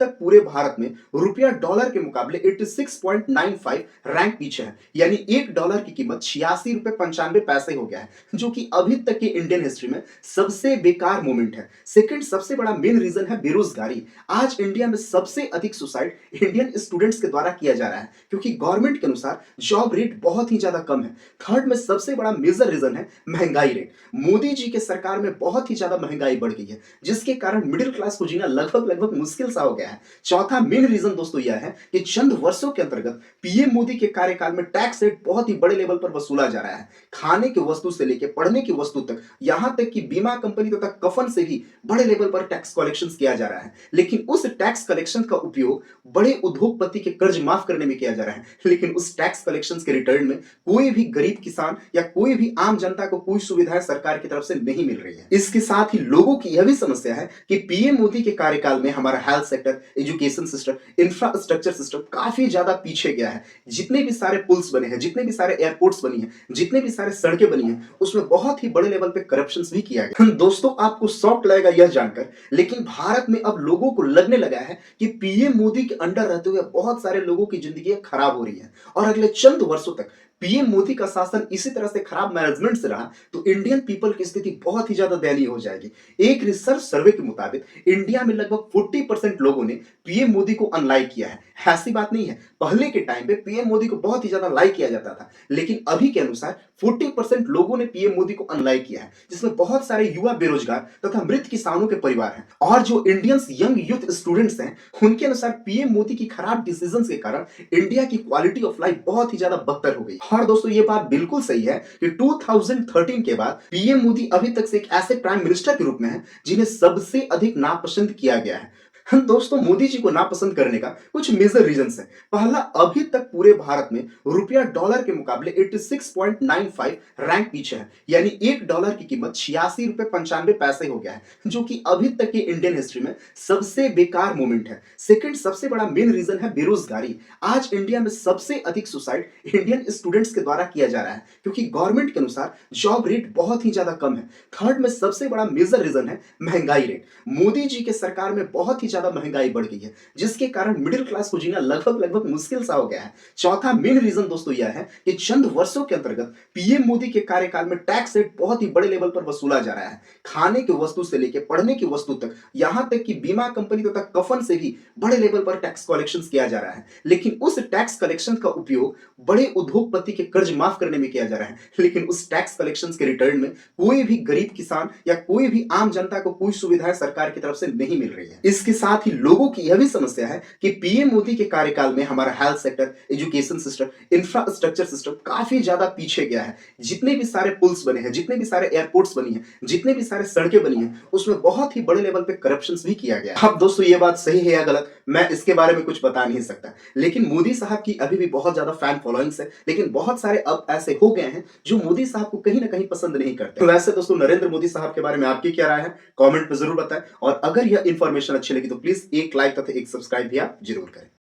तक पूरे भारत में रुपया डॉलर के मुकाबले 86.95 रैंक पीछे है। यानी एक डॉलर की कीमत 86 रुपए 95 पैसे हो गया है, जो कि अभी तक की इंडियन हिस्ट्री में सबसे बेकार मोमेंट है। सेकंड सबसे बड़ा मेन रीजन है बेरोजगारी। आज इंडिया में सबसे अधिक सुसाइड इंडियन स्टूडेंट्स के द्वारा किया जा रहा है, क्योंकि गवर्नमेंट के अनुसार जॉब रेट बहुत ही ज्यादा कम है। थर्ड में सबसे बड़ा मेजर रीजन है महंगाई रेट। मोदी जी के सरकार में बहुत ही ज्यादा महंगाई बढ़ गई है, जिसके कारण मिडिल क्लास को जीना लगभग लगभग मुश्किल सा हो गया है। चौथा मेन रीजन दोस्तों यह है कि चंद वर्षों के अंतर्गत पीएम मोदी के कार्यकाल में टैक्स रेट बहुत ही बड़े लेवल पर वसूला जा रहा है। खाने की वस्तु से लेकर पढ़ने की वस्तु तक, यहां तक कि बीमा कंपनी तक कफन से भी बड़े लेवल पर टैक्स कलेक्शन किया जा रहा है। लेकिन उस टैक्स कलेक्शन का उपयोग बड़े उद्योगपति के कर्ज माफ करने में किया जा रहा है, लेकिन उस टैक्स कलेक्शन के रिटर्न में कोई भी गरीब किसान या कोई भी आम जनता को कोई सुविधाएं सरकार की तरफ से नहीं मिल रही है। इसके साथ ही लोगों की यह भी समस्या है कि पीएम मोदी के कार्यकाल में हमारा health sector, education system, infrastructure system काफी ज्यादा पीछे गया है। जितने भी सारे पुल्स बने हैं, जितने भी सारे एयरपोर्ट्स बनी हैं, जितने भी सारे सड़कें बनी हैं, उसमें बहुत ही बड़े लेवल पे करप्शन भी किया गया। दोस्तों, आपको शॉक लगेगा यह जानकर, लेकिन भारत में अब लोगों को लगने लगा है कि पीएम मोदी के अंडर रहते हुए बहुत सारे लोगों की जिंदगी खराब हो रही है और अगले चंद वर्षों तक पीएम मोदी का शासन इसी तरह से खराब मैनेजमेंट से रहा तो इंडियन पीपल की स्थिति बहुत ही ज्यादा दयनीय हो जाएगी। एक रिसर्च सर्वे के मुताबिक इंडिया में लगभग 40% लोगों ने पीएम मोदी को अनलाइक किया है। ऐसी बात नहीं है, पहले के टाइम पे पीएम मोदी को बहुत ही ज्यादा लाइक किया जाता था, लेकिन अभी के अनुसार 40% लोगों ने पीएम मोदी को अनलाइक किया है, जिसमें बहुत सारे युवा बेरोजगार तथा मृत किसानों के परिवार हैं। और जो इंडियंस यंग यूथ स्टूडेंट्स हैं, उनके अनुसार पीएम मोदी की खराब डिसीजंस के कारण इंडिया की क्वालिटी ऑफ लाइफ बहुत ही ज्यादा बदतर हो गई। और दोस्तों, ये बात बिल्कुल सही है कि 2013 के बाद पीएम मोदी अभी तक से एक ऐसे प्राइम मिनिस्टर के रूप में है जिन्हें सबसे अधिक नापसंद किया गया है। दोस्तों, मोदी जी को नापसंद करने का कुछ मेजर रीजंस हैं। पहला, अभी तक पूरे भारत में रुपया डॉलर के मुकाबले 86.95 रैंक पीछे है। यानी एक डॉलर की कीमत 86 रुपए 95 पैसे हो गया है, जो कि अभी तक की इंडियन हिस्ट्री में सबसे बेकार मोमेंट है। सेकंड सबसे बड़ा मेन रीजन है बेरोजगारी। आज इंडिया में सबसे अधिक सुसाइड इंडियन स्टूडेंट्स के द्वारा किया जा रहा है, क्योंकि गवर्नमेंट के अनुसार जॉब रेट बहुत ही ज्यादा कम है। थर्ड में सबसे बड़ा मेजर रीजन है महंगाई रेट। मोदी जी के सरकार में बहुत ही ज्यादा महंगाई बढ़ गई है, जिसके कारण मिडिल क्लास को जीना लगभग लगभग मुश्किल सा हो गया है। चौथा मेन रीजन दोस्तों यह है कि चंद वर्षों के अंतर्गत पीएम मोदी के कार्यकाल में टैक्स रेट बहुत ही बड़े लेवल पर वसूला जा रहा है। खाने की वस्तु से लेकर पढ़ने की वस्तु तक, यहां तक कि बीमा कंपनी तक कफन से भी बड़े लेवल पर टैक्स कलेक्शन किया जा रहा है, लेकिन उस टैक्स कलेक्शन का उपयोग बड़े उद्योगपति के कर्ज माफ करने में किया जा रहा है, लेकिन उस टैक्स कलेक्शन के रिटर्न में कोई भी गरीब किसान या कोई भी आम जनता को कोई सुविधाएं सरकार की तरफ से नहीं मिल रही है। इसके साथ ही लोगों की यह भी समस्या है कि पीएम मोदी के कार्यकाल में हमारा health sector, education system, infrastructure system काफी ज्यादा पीछे गया है। जितने भी सारे पुल्स बने हैं, जितने भी सारे एयरपोर्ट्स बनी हैं, जितने भी सारे सड़कें बनी हैं, उसमें बहुत ही बड़े लेवल पे करप्शन भी किया गया है। अब दोस्तों, ये बात सही है या गलत, मैं इसके बारे में कुछ बता नहीं सकता, लेकिन मोदी साहब की अभी भी बहुत ज्यादा फैन फॉलोइंग्स है। लेकिन बहुत सारे अब ऐसे हो गए हैं जो मोदी साहब को कहीं ना कहीं पसंद नहीं करते। तो वैसे दोस्तों, नरेंद्र मोदी साहब के बारे में आपकी क्या राय है, कमेंट में जरूर बताएं। और अगर यह इंफॉर्मेशन अच्छी लगी तो प्लीज एक लाइक तथा एक सब्सक्राइब भी आप जरूर करें।